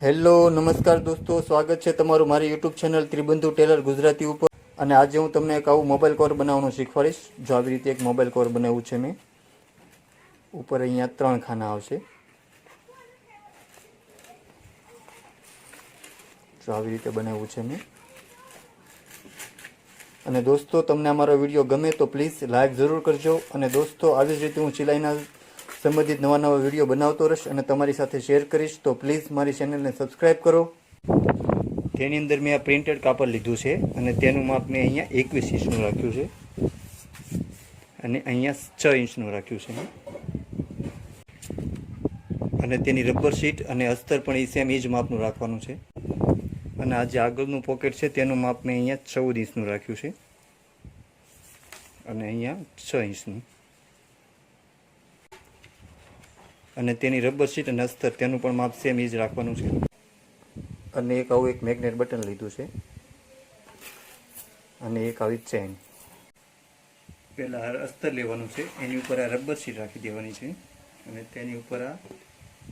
Hello નમસ્કાર દોસ્તો, સ્વાગત છે તમારું મારી યુટ્યુબ ચેનલ ત્રિબંધુ ટેલર ગુજરાતી ઉપર. અને આજે હું તમને એક આવું મોબાઈલ કવર બનાવવાનું શીખવાડીશ. જો આવી રીતે એક મોબાઈલ કવર બનાવ્યું છે મેં. ઉપર અહીંયા 3 ખાના આવશે. જો આવી રીતે બનાવ્યું છે મેં. અને દોસ્તો, તમને અમારો વિડીયો ગમે તો પ્લીઝ લાઈક જરૂર કરજો. અને દોસ્તો, આવી જ રીતે હું સિલાઈના સંબંધિત નવા નવા વિડીયો બનાવતો રહીશ અને તમારી સાથે શેર કરીશ. તો પ્લીઝ મારી ચેનલને સબસ્ક્રાઈબ કરો. તેની અંદર મેં આ પ્રિન્ટેડ કાપડ લીધું છે અને તેનું માપ મેં અહીંયા 21 ઇંચનું રાખ્યું છે અને અહીંયા 6 ઇંચનું રાખ્યું છે. અને તેની રબર શીટ અને અસ્તર પણ એ સેમ એ જ માપનું રાખવાનું છે. અને આ જે આગળનું પોકેટ છે તેનું માપ મેં અહીંયા 14 ઇંચનું રાખ્યું છે અને અહીંયા 6 ઇંચનું. અને તેની રબર શીટ અને અસ્તર તેનું પણ માપ સેમ એ જ રાખવાનું છે. અને એક આવું એક મેગ્નેટ બટન લીધું છે અને એક આવી ચેન. પહેલાં અસ્તર લેવાનું છે, એની ઉપર આ રબર શીટ રાખી દેવાની છે અને તેની ઉપર આ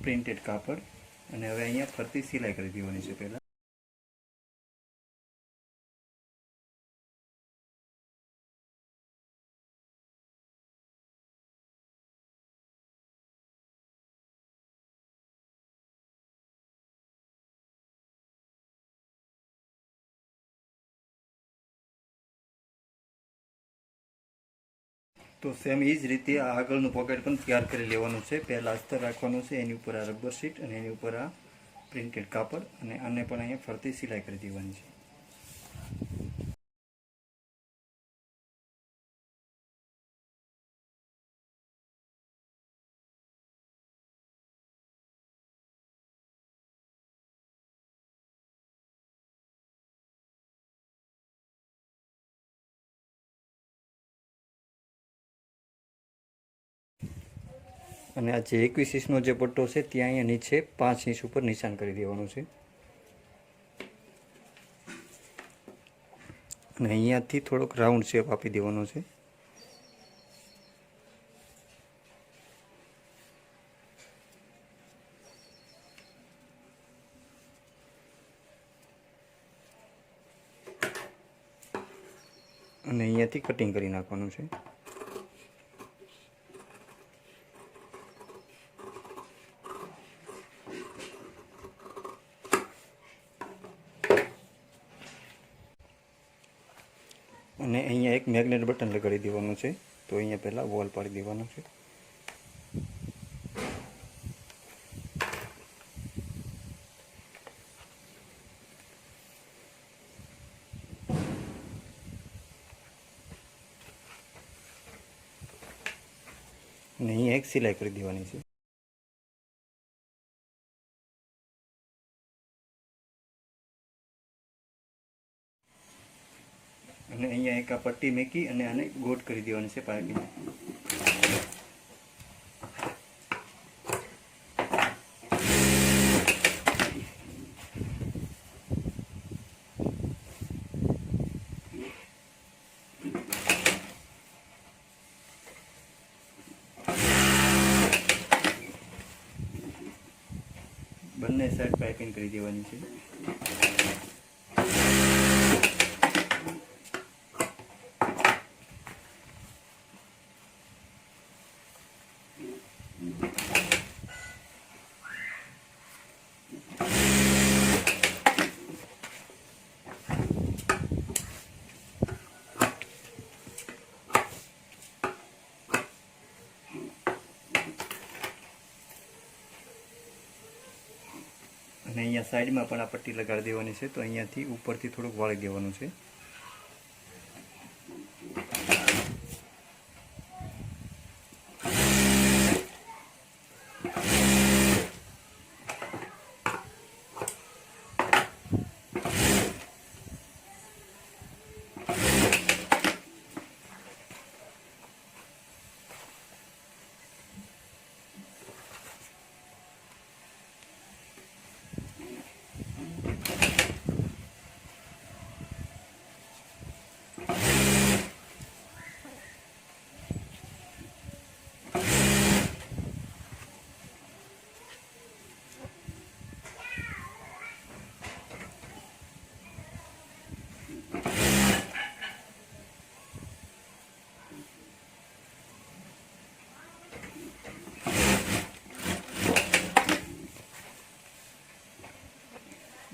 પ્રિન્ટેડ કાપડ. અને હવે અહીંયા ફરતી સિલાઈ કરી દેવાની છે. પહેલાં તો સેમ એ જ રીતે આ આગળનું પોકેટ પણ તૈયાર કરી લેવાનું છે. પહેલાં અસ્તર રાખવાનું છે, એની ઉપર આ રબર શીટ અને એની ઉપર આ પ્રિન્ટેડ કાપડ અને આને પણ અહીંયા ફરતી સિલાઈ કરી દેવાની છે. અને આ જે 21 ઇંચનો જે પટ્ટો છે ત્યાં અહીંયા નીચે 5 ઇંચ ઉપર નિશાન કરી દેવાનું છે. અને અહીંયાથી થોડોક રાઉન્ડ શેપ આપી દેવાનો છે. અને અહીંયાથી કટિંગ કરી નાખવાનું છે. અને અહીંયા એક મેગ્નેટ બટન લગાડી દેવાનું છે. તો અહીંયા પહેલાં વોલ પાડી દેવાનું છે. અને અહીંયા એક સિલાઈ કરી દેવાની છે. અને અહીંયા એક આ પટ્ટી મૂકી અને આને ગોટ કરી દેવાની છે પાઇપિંગ. બંને સાઈડ પાઇપિંગ કરી દેવાની છે. અને અહીંયા સાઈડમાં પણ આ પટ્ટી લગાડી દેવાની છે. તો અહીંયાથી ઉપરથી થોડુંક વાળી દેવાનું છે.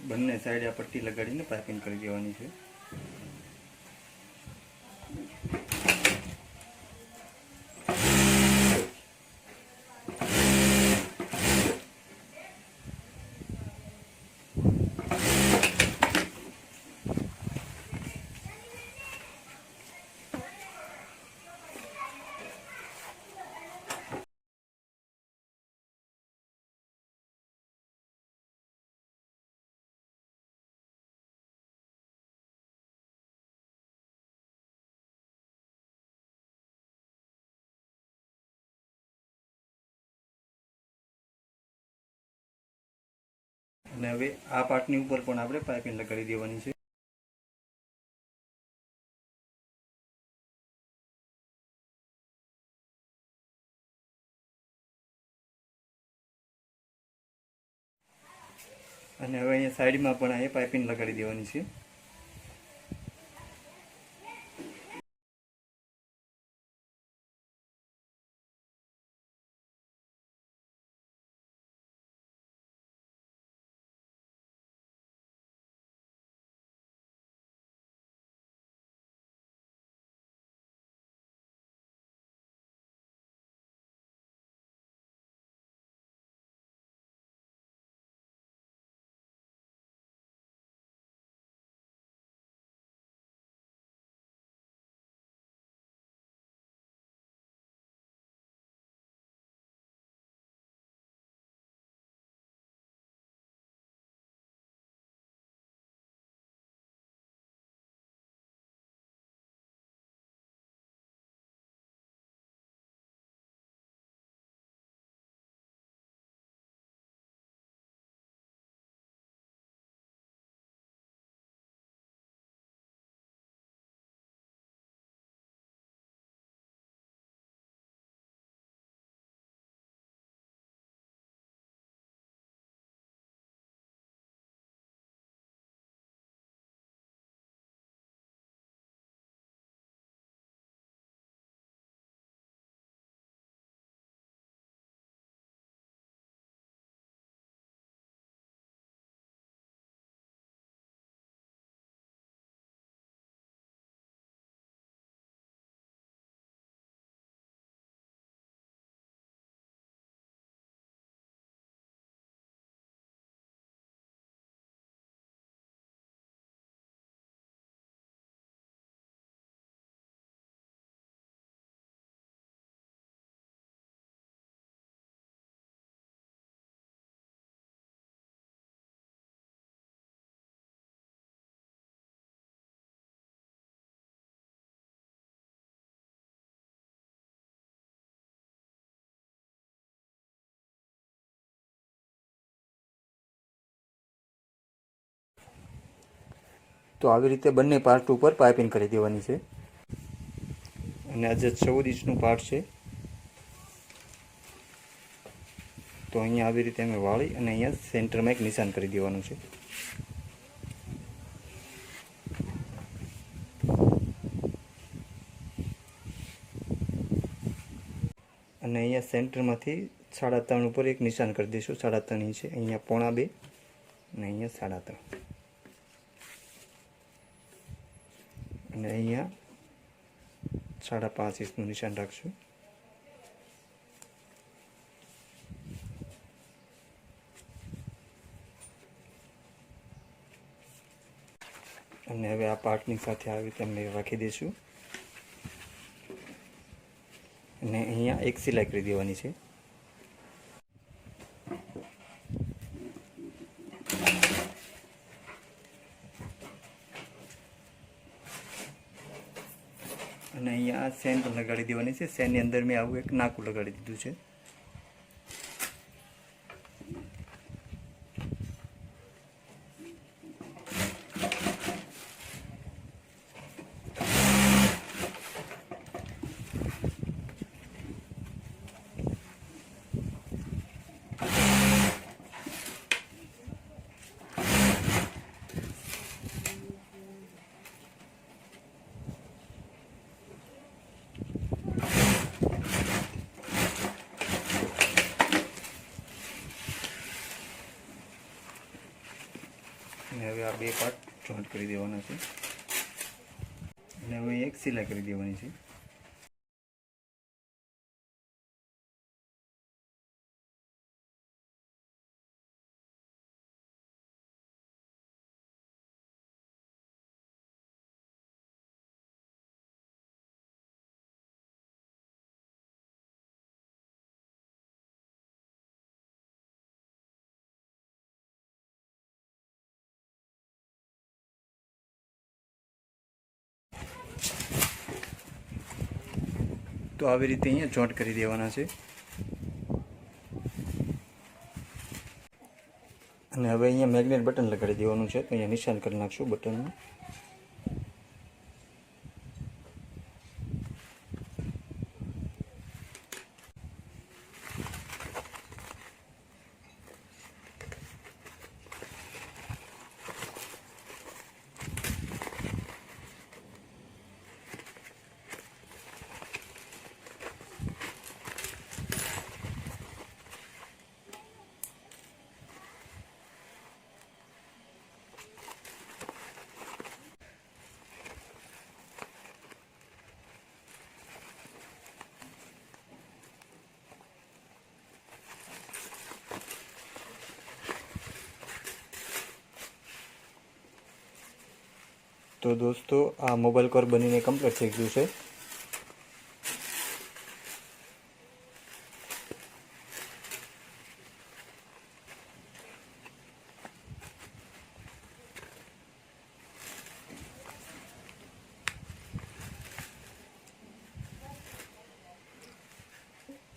બંને સાઈડ આ પટ્ટી લગાડીને પાઇપિંગ કરી દેવાની છે. અને હવે આ પાર્ટની ઉપર પણ આપણે પાઇપિંગ લગાડી દેવાની છે. અને હવે અહીંયા સાઈડમાં પણ અહીંયા પાઇપિંગ લગાડી દેવાની છે. તો આવી રીતે બંને પાર્ટ ઉપર પાઇપિંગ કરી દેવાની છે. અને આ જે 14 ઇંચનું પાર્ટ છે તો અહીંયા આવી રીતે અમે વાળી અને અહીંયા સેન્ટરમાં એક નિશાન કરી દેવાનું છે. અને અહીંયા સેન્ટરમાંથી 3.5 ઉપર એક નિશાન કરી દઈશું. 3.5 ઇંચ છે, અહીંયા 1.2 અને અહીંયા 3.5 અને અહીંયા 5.5 ઇંચનું નિશાન રાખશું. અને હવે આ પાર્ટની સાથે આવી રીતે અમે રાખી દઈશું. અને અહીંયા એક સિલાઈ કરી દેવાની છે. અને અહીંયા સેન પણ લગાડી દેવાની છે. સેનની અંદર મેં આવું એક નાકું લગાડી દીધું છે. અને હવે આ બે પાર્ટ જોઈન્ટ કરી દેવાના છે અને હવે એક સિલાઈ કરી દેવાની છે. તો આવી રીતે અહીંયા જોઈન્ટ કરી દેવાના છે અને હવે અહીંયા મેગ્નેટ બટન લગાડી દેવાનું છે. તો અહીંયા નિશાન કરી નાખશું બટનનું. તો દોસ્તો આ મોબાઈલ કવર બનીને કમ્પ્લીટ થઈ ગયું છે.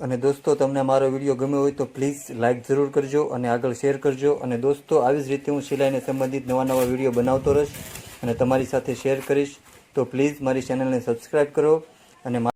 અને દોસ્તો તમને મારો વિડીયો ગમ્યો હોય તો પ્લીઝ લાઇક જરૂર કરજો અને આગળ શેર કરજો. અને દોસ્તો આવી જ રીતે હું સિલાઈને સંબંધિત નવા વિડીયો બનાવતો રહીશ અને તમારી સાથે શેર કરીશ. તો પ્લીઝ મારી ચેનલને સબસ્ક્રાઈબ કરો અને